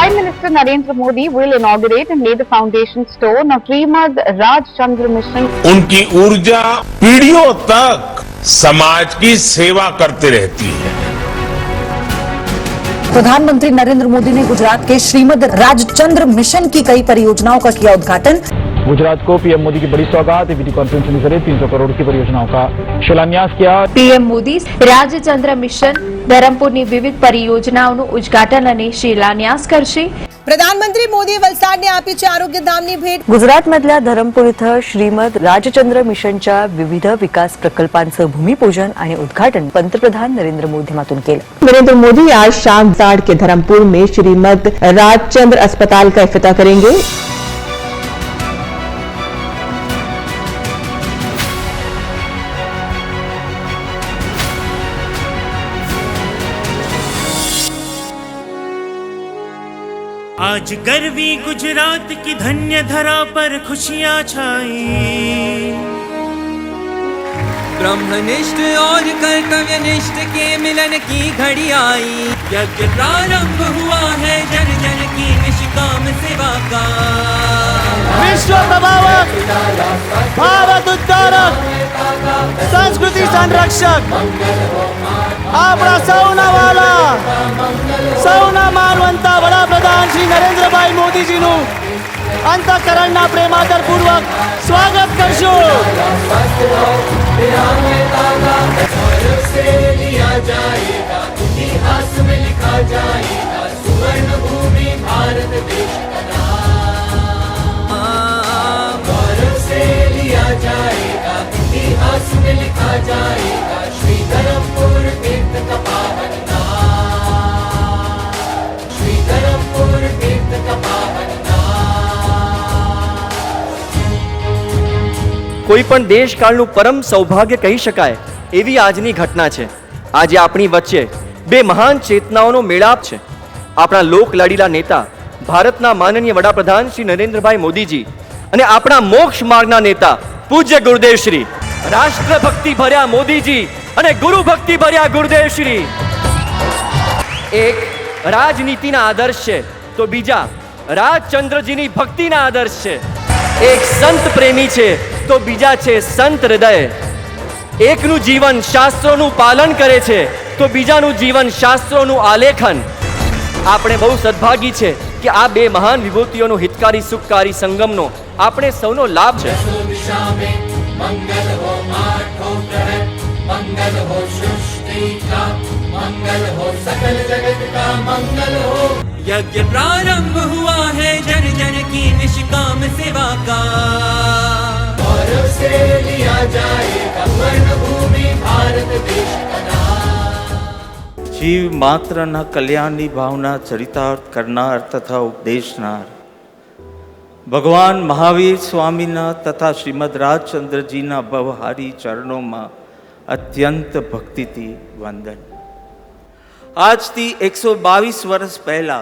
Prime Minister Narendra Modi will inaugurate and lay the foundation stone of Srimad Rajchandra Mission. उनकी ऊर्जा पीढ़ियों तक समाज की सेवा करती रहती है। प्रधानमंत्री नरेंद्र मोदी ने गुजरात के श्रीमद राजचंद्र मिशन की कई परियोजनाओं का किया उद्घाटन। गुजरात को पीएम मोदी की बड़ी सौगात, वीडियो कॉन्फ्रेंसिंग के जरिए 300 करोड़ की परियोजनाओं का शिलान्यास किया। पीएम मोदी રાજચંદ્ર મિશન ધરમપુરની વિવિધ પરિયોજનાઓનું ઉદ્ઘાટન અને શિલાન્યાસ કરશે। प्रधानमंत्री मोदी वलसाडने आपी છે आरोग्यधामની भेट। गुजरातमधल्या धरमपूर इथं श्रीमद राजचंद्र मिशनच्या विविध विकास प्रकल्पांचं भूमिपूजन आणि उद्घाटन पंतप्रधान नरेंद्र मोदी मातून केलं। नरेंद्र मोदी आज शाम वलसाड के धरमपुर में श्रीमद राजचंद्र अस्पताल का इफ्तिताह करेंगे। आज गर्वी गुजरात की धन्य धरा पर खुशियां छाई। ब्रह्मनिष्ठ और कर्तव्यनिष्ठ के मिलन की घड़ी आई। यज्ञ प्रारंभ हुआ है जन जन की निष्काम सेवा का। विश्व प्रभावक, भारत उद्धारक, संस्कृति संरक्षक આપણા સૌના વાલા, સૌના માનવંતા વડાપ્રધાન શ્રી નરેન્દ્રભાઈ મોદીજીનું અંતઃકરણના પ્રેમાદરપૂર્વક સ્વાગત કરશું। કોઈ પણ દેશકાળનું પરમ સૌભાગ્ય કહી શકાય એવી આજની ઘટના છે। આજે આપણી વચ્ચે બે મહાન ચેતનાઓનો મેળાપ છે। આપણા લોકલાડીલા નેતા ભારતના માનનીય વડાપ્રધાન શ્રી નરેન્દ્રભાઈ મોદીજી અને આપણા મોક્ષ માર્ગના નેતા પૂજ્ય ગુરુદેવ શ્રી। રાષ્ટ્રભક્તિ ભર્યા મોદીજી અને ગુરુ ભક્તિ ભર્યા ગુરુદેવ શ્રી। એક રાજનીતિના આદર્શ છે તો બીજા રાજચંદ્રજીની ભક્તિના આદર્શ છે। એક સંત પ્રેમી છે તો બીજા છે સંત હૃદય। એકનું જીવન શાસ્ત્રોનું પાલન કરે છે તો બીજાનું જીવન શાસ્ત્રોનું આલેખન। આપણે બહુ સદભાગી છે કે આ બે મહાન વિભૂતિઓનો હિતકારી સુખકારી સંગમનો આપણે સૌનો લાભ છે। मंगल हो आठों प्रहर, मंगल हो सृष्टि का, मंगल हो सकल जगत का मंगल हो। यज्ञ प्रारंभ हुआ है जन जन की निष्काम सेवा का। गौरव से लिया जाएगा स्वर्ण भूमि भारत देश का नाम। जीव मात्र न कल्याणनी भावना चरितार्थ करनार तथा उपदेशनार भगवान महावीर स्वामीना तथा श्रीमद राजचंद्रजीना भवहारी चरणों अत्यंत भक्ति वंदन। आज थी 122 वर्ष पहला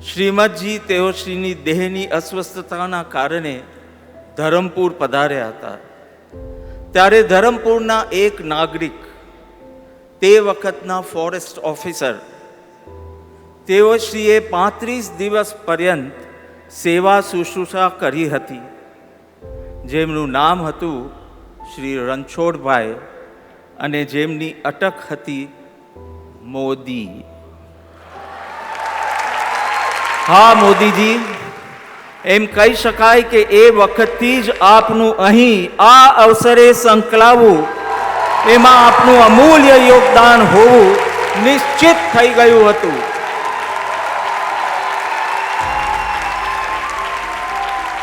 श्रीमदजी तेओश्रीनी देहनी अस्वस्थताना कारणे धरमपुर पधार्या हता। त्यारे धरमपुरना एक नागरिक ते वखतना फॉरेस्ट ऑफिसर तेओश्रीए 35 दिवस पर्यंत सेवा शुश्रूषा करी हती, जेमनु नाम हतु श्री रणछोड़भाई अने जेमनी अटक हती मोदी। हाँ मोदी जी, एम कही शकाय के ए वखतथी ज आपनु अहीं आ अवसरे संकलावू एमां आपनु अमूल्य योगदान होवू निश्चित थई गयुं हतुं।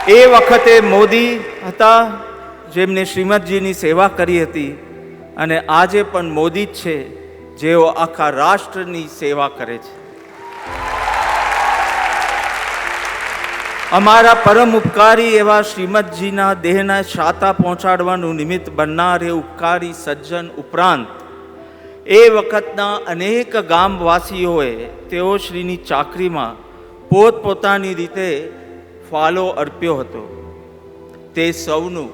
ए वखते मोदी हता जेमने श्रीमदजीनी सेवा करी हती अने आजे पण मोदी ज छे जेओ आखा राष्ट्रनी सेवा करे छे। अमारा परम उपकारी एवा श्रीमदजीना देहना शाता पहोंचाडवानुं निमित्त बननार ए उपकारी सज्जन उपरांत ए वखतना अनेक गामवासीओए तेओश्रीनी चाकरीमां पोतपोतानी रीते फालो अर्प्यो हतो। ते सौनु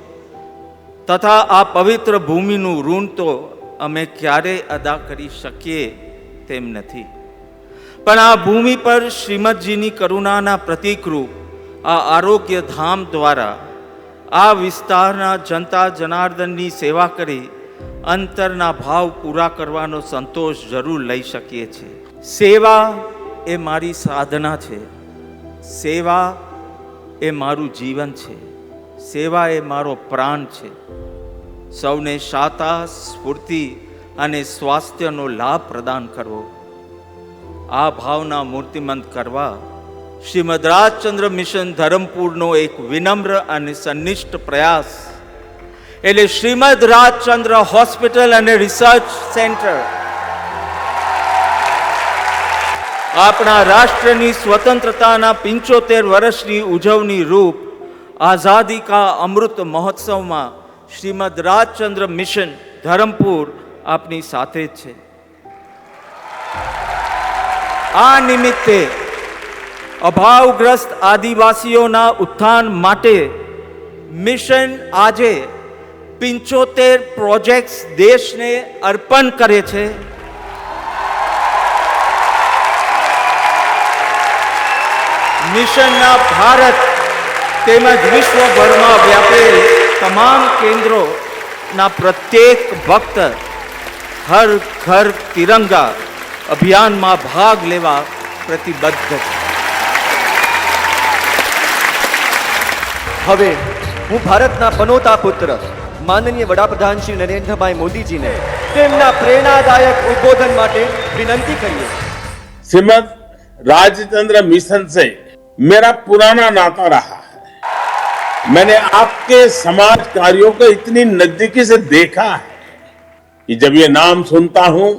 तथा आ पवित्र भूमिનું ઋણ તો અમે ક્યારે અદા કરી શકીએ તેમ નથી, પણ આ ભૂમિ પર શ્રીમદજીની કરુણાના પ્રતીકરૂપ આ આરોગ્ય ધામ દ્વારા આ વિસ્તારના જનતા જનાર્દનની સેવા કરી અંતરના ભાવ પૂરા કરવાનો સંતોષ જરૂર લઈ શકીએ છીએ. સેવા એ મારી સાધના છે, સેવા એ મારું જીવન છે, સેવા એ મારો પ્રાણ છે. સૌને શાતા, સ્ફૂર્તિ અને સ્વાસ્થ્યનો લાભ પ્રદાન કરવો, આ ભાવના મૂર્તિમંત કરવા શ્રીમદ રાજચંદ્ર મિશન ધરમપુરનો એક વિનમ્ર અને સનિષ્ઠ પ્રયાસ એટલે શ્રીમદ રાજચંદ્ર હોસ્પિટલ અને રિસર્ચ સેન્ટર આપણા રાષ્ટ્રની સ્વતંત્રતાના 75 વર્ષની ઉજવણી રૂપ આઝાદી કા અમૃત મહોત્સવમાં શ્રીમદ રાજચંદ્ર મિશન ધરમપુર આપની સાથે જ છે. આ નિમિત્તે અભાવગ્રસ્ત આદિવાસીઓના ઉત્થાન માટે મિશન આજે 75 પ્રોજેક્ટ્સ દેશને અર્પણ કરે છે. મિશનના ભારત તેમજ વિશ્વભરમાં વ્યાપેલ તમામ કેન્દ્રોના પ્રત્યેક ભક્ત હર ઘર તિરંગા અભિયાનમાં ભાગ લેવા પ્રતિબદ્ધ છે. હવે હું ભારતના પનોતા પુત્ર માનનીય વડાપ્રધાન શ્રી નરેન્દ્રભાઈ મોદીજીને તેમના પ્રેરણાદાયક ઉદ્બોધન માટે વિનંતી કરીએ. श्रीमद राजचंद्र मिशन से मेरा पुराना नाता रहा है. मैंने आपके समाज कार्यों को इतनी नजदीकी से देखा है कि जब ये नाम सुनता हूं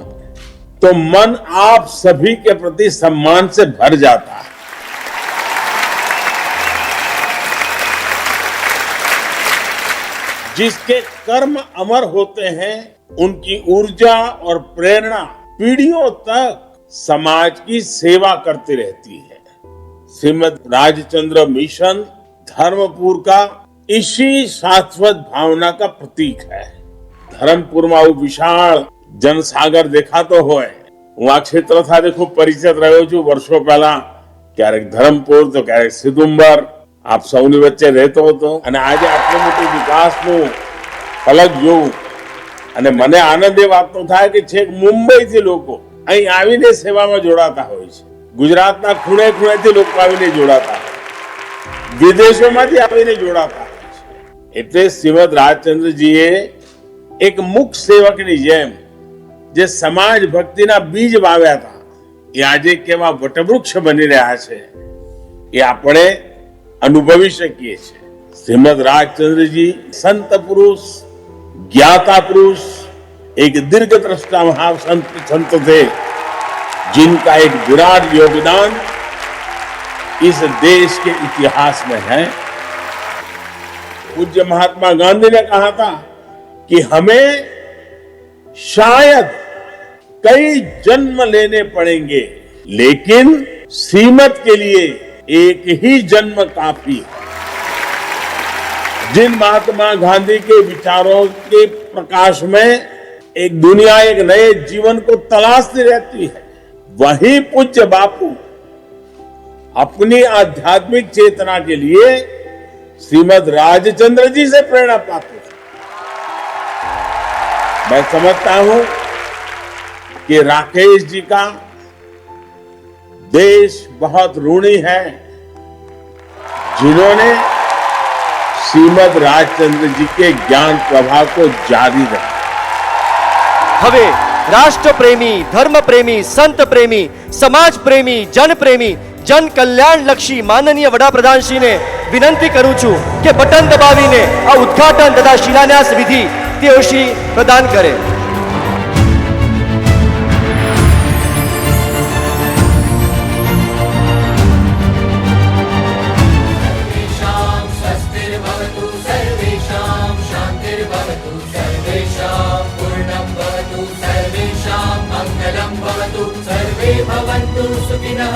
तो मन आप सभी के प्रति सम्मान से भर जाता है. जिसके कर्म अमर होते हैं उनकी ऊर्जा और प्रेरणा पीढ़ियों तक समाज की सेवा करती रहती है. श्रीमद राजचंद्र मिशन धर्मपुर का इसी शाश्वत भावना का प्रतीक है. धर्मपुर में विशाल जनसागर देखातो होय. હું આ ક્ષેત્ર સાથે ખૂબ પરિચિત રહ્યો છું વર્ષો પહેલા. ક્યારેક ધરમપુર તો ક્યારેક સિદુંબર આપ સૌની વચ્ચે રહેતો હતો અને આજે આટલું મોટું વિકાસનું ફલક જોઉં અને મને આનંદ એ વાતનો થાય કે છેક મુંબઈથી લોકો અહીં આવીને સેવામાં જોડાતા હોય છે. ગુજરાતના ખૂણે ખૂણેથી લોકો આવીને જોડાતા હોય, વિદેશોમાંથી આવીને જોડાતા હોય છે. એટલે શ્રીમદ રાજચંદ્રજીએ એક મુખ સેવકની જેમ જે સમાજ ભક્તિના બીજ વાવ્યા હતા એ આજે કેવા વટવૃક્ષ બની રહ્યા છે એ આપણે અનુભવી શકીએ છીએ. શ્રીમદ રાજચંદ્રજી સંત પુરુષ, ज्ञाता पुरुष, एक दीर्घद्रष्टा महासंत थे जिनका एक विराट योगदान इस देश के इतिहास में है. पूज्य महात्मा गांधी ने कहा था कि हमें शायद कई जन्म लेने पड़ेंगे लेकिन श्रीमत के लिए एक ही जन्म काफी है. जिन महात्मा गांधी के विचारों के प्रकाश में एक दुनिया एक नए जीवन को तलाशती रहती है, वही पूज्य बापू अपनी आध्यात्मिक चेतना के लिए श्रीमद राजचंद्र जी से प्रेरणा पाते थे. मैं समझता हूं कि राकेश जी का देश बहुत ऋणी है जिन्होंने श्रीमद राजचंद्र जी के ज्ञान प्रभाव को जारी रखा. હવે રાષ્ટ્ર પ્રેમી, ધર્મ પ્રેમી, સંત પ્રેમી, સમાજ પ્રેમી, જન પ્રેમી, જન કલ્યાણ લક્ષી માનનીય વડાપ્રધાનશ્રીને વિનંતી કરું છું કે બટન દબાવીને આ ઉદ્ઘાટન તથા શિલાન્યાસ વિધિ તેઓ શ્રી પ્રદાન કરે. भवन्तु सुखिनः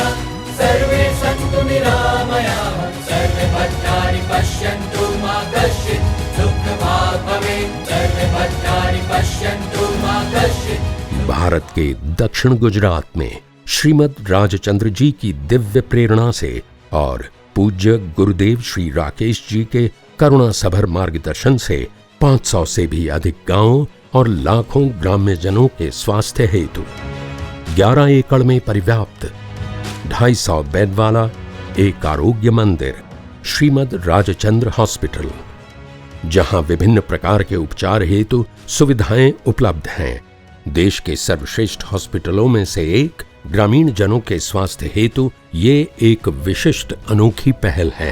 सर्वे सन्तु निरामयाः सर्वे भद्राणि पश्यन्तु मा कश्चित् दुःखभाग् भवेत् सर्वे भद्राणि पश्यन्तु मा कश्चित्. भारत के दक्षिण गुजरात में श्रीमद राजचंद्र जी की दिव्य प्रेरणा से और पूज्य गुरुदेव श्री राकेश जी के करुणा सभर मार्गदर्शन से 500 से भी अधिक गांवों और लाखों ग्राम्यजनों के स्वास्थ्य हेतु 11 एकड़ में परिव्याप्त 250 बेड वाला एक आरोग्य मंदिर श्रीमद राजचंद्र हॉस्पिटल, जहां विभिन्न प्रकार के उपचार हेतु सुविधाएं उपलब्ध हैं। देश के सर्वश्रेष्ठ हॉस्पिटलों में से एक, ग्रामीण जनों के स्वास्थ्य हेतु ये एक विशिष्ट अनोखी पहल है।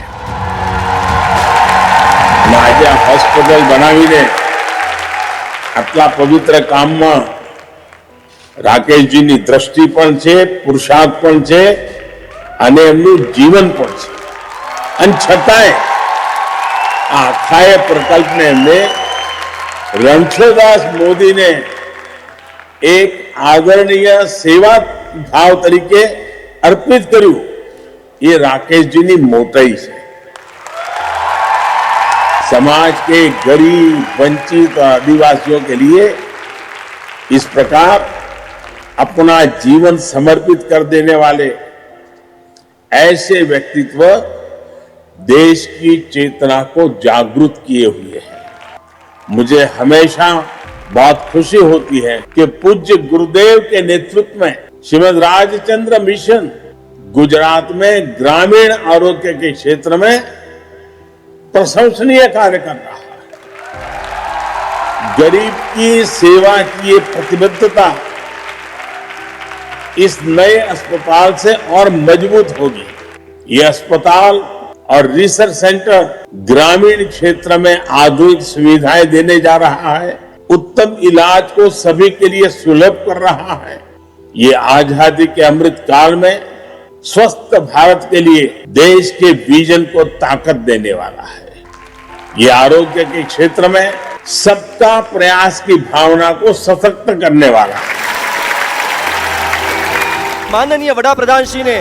हॉस्पिटल बनावीने आटला पवित्र काम में राकेश जी ની દ્રષ્ટિ પણ છે, પુરુષાર્થ પણ છે અને એમનું જીવન પણ છે। અને છતાંય આ આખાય પ્રકલ્પને એમને રણછોડદાસ મોદીને એક આદરણીય સેવા ભાવ તરીકે अर्पित કર્યું। ये राकेश जी ની મોટાઈ છે। समाज के गरीब, वंचित और आदिवासियों के लिए इस प्रकार अपना जीवन समर्पित कर देने वाले ऐसे व्यक्तित्व देश की चेतना को जागृत किए हुए हैं। मुझे हमेशा बहुत खुशी होती है कि पूज्य गुरुदेव के नेतृत्व में श्रीमद राजचंद्र मिशन गुजरात में ग्रामीण आरोग्य के क्षेत्र में प्रशंसनीय कार्य कर रहा है। गरीब की सेवा की ये प्रतिबद्धता इस नए अस्पताल से और मजबूत होगी। ये अस्पताल और रिसर्च सेंटर ग्रामीण क्षेत्र में आधुनिक सुविधाएं देने जा रहा है, उत्तम इलाज को सभी के लिए सुलभ कर रहा है। ये आजादी के अमृत काल में स्वस्थ भारत के लिए देश के विजन को ताकत देने वाला है। ये आरोग्य के क्षेत्र में सबका प्रयास की भावना को सशक्त करने वाला है। माननीय वडाप्रधानश्रीने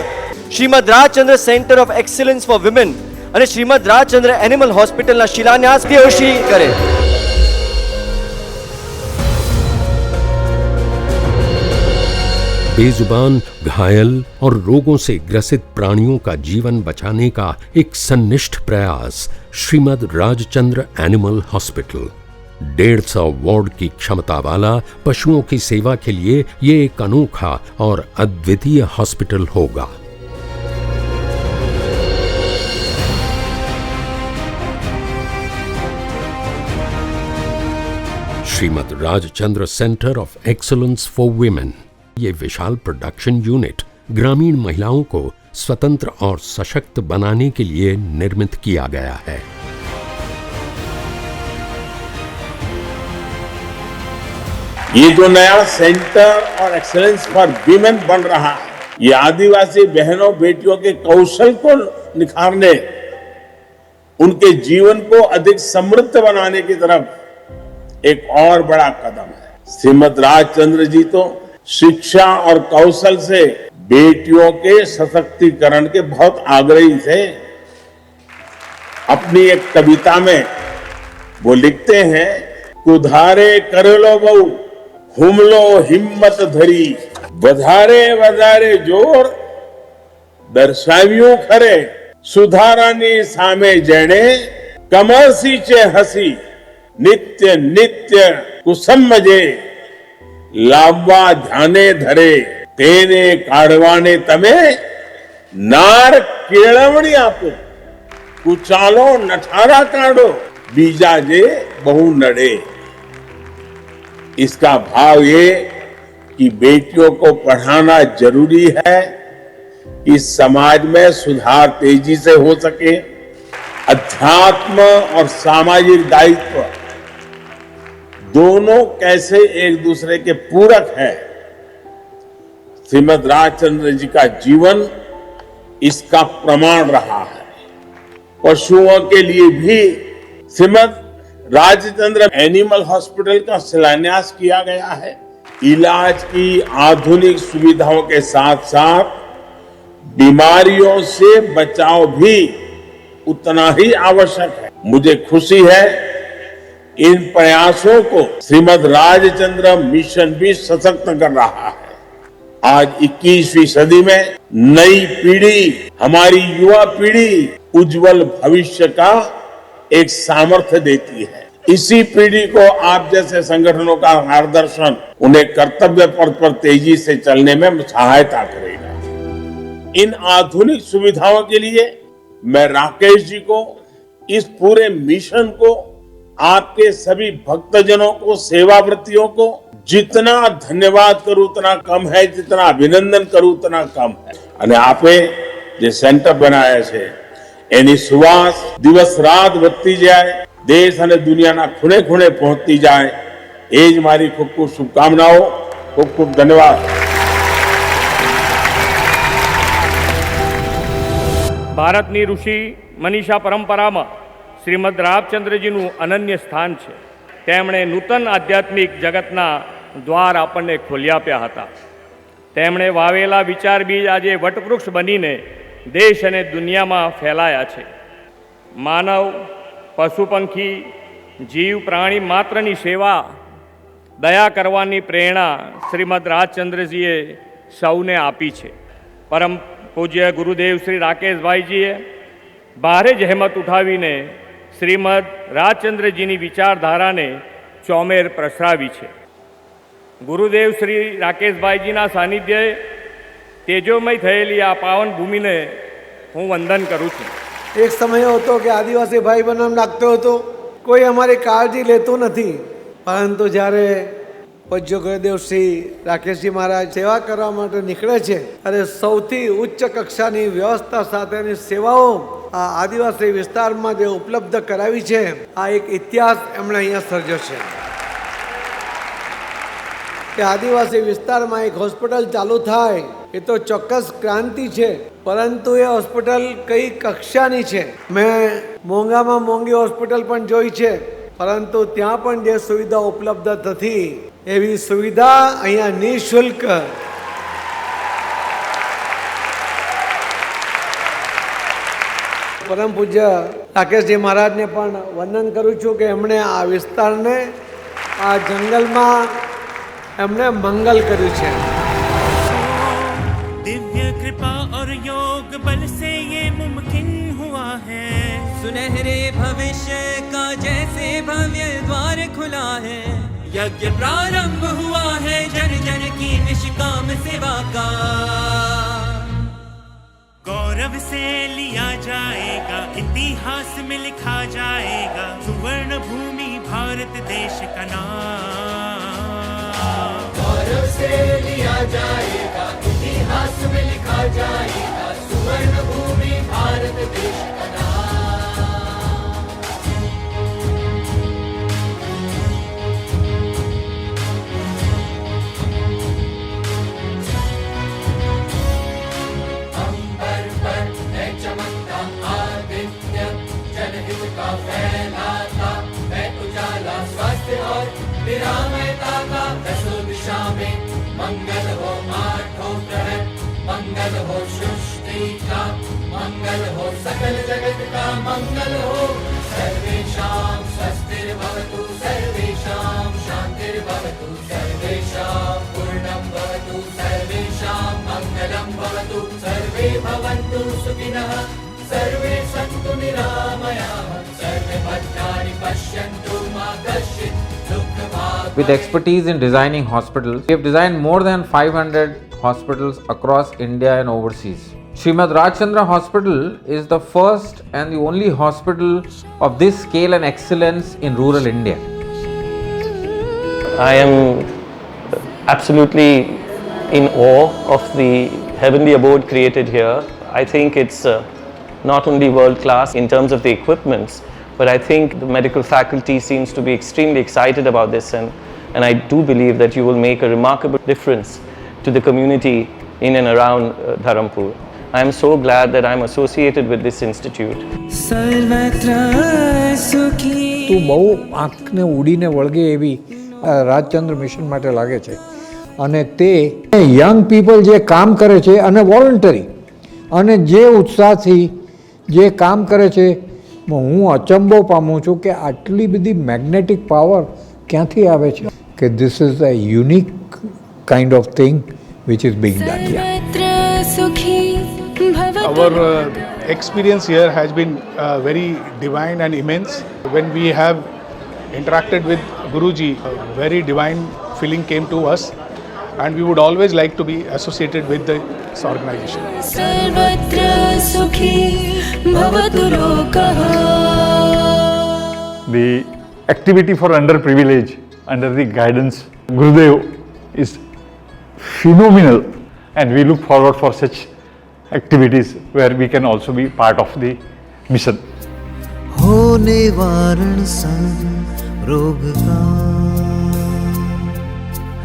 Shrimad Rajchandra centre of excellence for women અને શ્રીમદ રાજચંદ્ર એનિમલ હોસ્પિટલના શિલાન્યાસ દેવશ્રી કરે। बेजुबान, घायल और रोगों से ग्रसित प्राणियों का जीवन बचाने का एक सन्निष्ठ प्रयास Shrimad Rajchandra animal hospital. 150 ward की क्षमता वाला पशुओं की सेवा के लिए ये एक अनोखा और अद्वितीय हॉस्पिटल होगा। Shrimad Rajchandra centre of excellence for women, ये विशाल प्रोडक्शन यूनिट ग्रामीण महिलाओं को स्वतंत्र और सशक्त बनाने के लिए निर्मित किया गया है। ये जो नया सेंटर और एक्सीलेंस फॉर विमेन बन रहा है, ये आदिवासी बहनों बेटियों के कौशल को निखारने, उनके जीवन को अधिक समृद्ध बनाने की तरफ एक और बड़ा कदम है। श्रीमद राजचंद्र जी तो शिक्षा और कौशल से बेटियों के सशक्तिकरण के बहुत आग्रही थे। अपनी एक कविता में वो लिखते हैं, कुधारे करेलो बहु हुमलो हिम्मत धरी, વધારે વધારે જોર દર્શાવ્યું ખરે, સુધારાની સામે જેણે કમર સીચે હસી, નિત્ય નિત્ય કુસમજે લાવવા ધ્યાને ધરે, તેને કાઢવાને તમે નાર કેળવણી આપો, કુચાલો નઠારા કાઢો, બીજા જે બહુ નડે। इसका भाव ये कि बेटियों को पढ़ाना जरूरी है कि समाज में सुधार तेजी से हो सके। अध्यात्म और सामाजिक दायित्व दोनों कैसे एक दूसरे के पूरक है, श्रीमद राजचंद्र जी का जीवन इसका प्रमाण रहा है। पशुओं के लिए भी श्रीमद राजचंद्र एनिमल हॉस्पिटल का शिलान्यास किया गया है। इलाज की आधुनिक सुविधाओं के साथ साथ बीमारियों से बचाव भी उतना ही आवश्यक है। मुझे खुशी है इन प्रयासों को श्रीमद राजचंद्र मिशन भी सशक्त कर रहा है। आज 21वीं सदी में नई पीढ़ी, हमारी युवा पीढ़ी उज्जवल भविष्य का एक सामर्थ्य देती है। इसी पीढ़ी को आप जैसे संगठनों का मार्गदर्शन उन्हें कर्तव्य पथ पर तेजी से चलने में सहायता करेगा। इन आधुनिक सुविधाओं के लिए मैं राकेश जी को, इस पूरे मिशन को, आपके सभी भक्तजनों को, सेवाव्रतियों को जितना धन्यवाद करूं उतना कम है, जितना अभिनंदन करूं उतना कम है। અને આપે જે સેન્ટર બનાવ્યા છે એની સુવાસ દિવસ રાત વધતી જાય, દેશ અને દુનિયાના ખૂણે ખૂણે પહોંચતી જાય, એ જ મારી ખૂબ ખૂબ શુભકામનાઓ. ખૂબ ખૂબ ધન્યવાદ. ભારતની ઋષિ મનીષા પરંપરામાં શ્રીમદ રામચંદ્રજીનું અનન્ય સ્થાન છે. તેમણે નૂતન આધ્યાત્મિક જગતના દ્વાર આપણને ખોલી આપ્યા હતા. તેમણે વાવેલા વિચાર બીજ આજે વટવૃક્ષ બનીને દેશ અને દુનિયામાં ફેલાયા છે. માનવ, પશુ પંખી, જીવ પ્રાણી માત્રની સેવા, દયા કરવાની પ્રેરણા શ્રીમદ રાજચંદ્રજીએ સૌને આપી છે. પરમ પૂજ્ય ગુરુદેવ શ્રી રાકેશભાઈજીએ ભારે જહેમત ઉઠાવીને શ્રીમદ રાજચંદ્રજીની વિચારધારાને ચોમેર પ્રસરાવી છે. ગુરુદેવ શ્રી રાકેશભાઈજીના સાનિધ્યે તેજોમય થયેલી આ પાવન ભૂમિને હું વંદન કરું છું. એક સમય હતો કે આદિવાસી ભાઈ બહેનો લાગતો હતો કોઈ અમારી કાળજી લેતું નથી, પરંતુ જ્યારે પૂજ્ય ગુરુદેવ શ્રી રાકેશજી મહારાજ સેવા કરવા માટે નીકળે છે અને સૌથી ઉચ્ચ કક્ષાની વ્યવસ્થા સાથેની સેવાઓ આ આદિવાસી વિસ્તારમાં જે ઉપલબ્ધ કરાવી છે, આ એક ઇતિહાસ એમણે અહીંયા સર્જ્યો છે કે આદિવાસી વિસ્તારમાં એક હોસ્પિટલ ચાલુ થાય એ તો ચોક્કસ ક્રાંતિ છે, પરંતુ એ હોસ્પિટલ કઈ કક્ષાની છે. મેં મોંઘામાં મોંઘી હોસ્પિટલ પણ જોઈ છે, પરંતુ ત્યાં પણ જે સુવિધા ઉપલબ્ધ નથી એવી સુવિધા અહીંયા નિઃશુલ્ક પરમ પૂજ્ય રાકેશજી મહારાજને પણ વંદન કરું છું કે એમણે આ વિસ્તારને, આ જંગલમાં એમણે મંગલ કર્યું છે. दिव्य कृपा और योग बल से ये मुमकिन हुआ है. सुनहरे भविष्य का जैसे भव्य द्वार खुला है. यज्ञ प्रारंभ हुआ है जन जन की निष्काम सेवा का. गौरव से लिया जाएगा, इतिहास में लिखा जाएगा सुवर्ण भूमि भारत देश का नाम. गौरव से लिया जाएगा, इतिहास में लिखा जाएगा सुवर्ण भूमि भारत देश का नाम. अंबर पर है चमकता आदित्य, जनहित का फैलाता है उजाला स्वास्थ्य और निरामयता का. दसों दिशा में मंगल हो, आठों प्रहर मंगल हो, सृष्टि का मंगल हो, सकल जगत का मंगल हो. सर्वेषां स्वस्तिर्भवतु, सर्वेषां शान्तिर्भवतु, सर्वेषां पूर्णं भवतु, सर्वेषां मङ्गलं भवतु, सर्वे भवन्तु सुखिनः, सर्वे सन्तु निरामयाः, सर्वे भद्राणि पश्यन्तु मा कश्चित् दुःखभाग्. With expertise in designing hospitals, we have designed more than 500 hospitals across India and overseas. Srimad Rajchandra Hospital is the first and the only hospital of this scale and excellence in rural India. I am absolutely in awe of the heavenly abode created here. I think it's not only world class in terms of the equipments, but I think the medical faculty seems to be extremely excited about this, and I do believe that you will make a remarkable difference to the community in and around Dharampur. I am so glad that I am associated with this institute. તું બહુ આંખને ઉડીને વળગે એવી Rajchandra mission માટે લાગે છે, અને તે યંગ પીપલ જે કામ કરે છે અને વોલન્ટરી અને જે ઉત્સાહથી જે કામ કરે છે, હું અચંબો પામું છું કે આટલી બધી મેગ્નેટિક પાવર ક્યાંથી આવે છે. કે this is a unique kind of thing which is being done. Yeah. Our experience here has been very divine and immense. When we have interacted with Guruji, a very divine feeling came to us, and we would always like to be associated with this organization. The activity for underprivileged under the guidance Gurudev is phenomenal, and we look forward for such activities where we can also be part of the mission. हो निवारण सब रोग का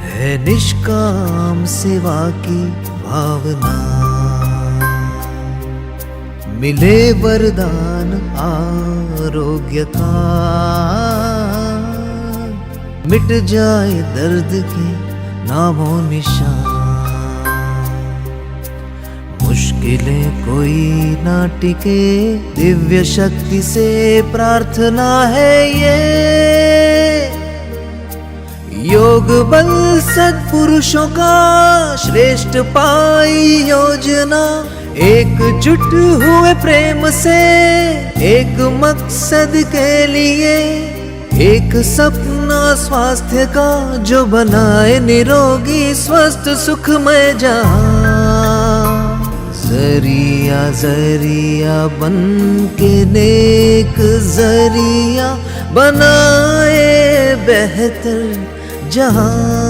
है निष्काम सेवा की भावना, मिले वरदान आरोग्य का, मिट जाए दर्द के नामो निशान, मुश्किलें कोई ना टिके, दिव्य शक्ति से प्रार्थना है ये, योग बल सत्पुरुषों का श्रेष्ठ पाई योजना, एकजुट हुए प्रेम से एक मकसद के लिए, एक सपना स्वास्थ्य का जो बनाए निरोगी स्वस्थ सुखमय जहां, जरिया जरिया बन के नेक जरिया बनाए बेहतर जहां।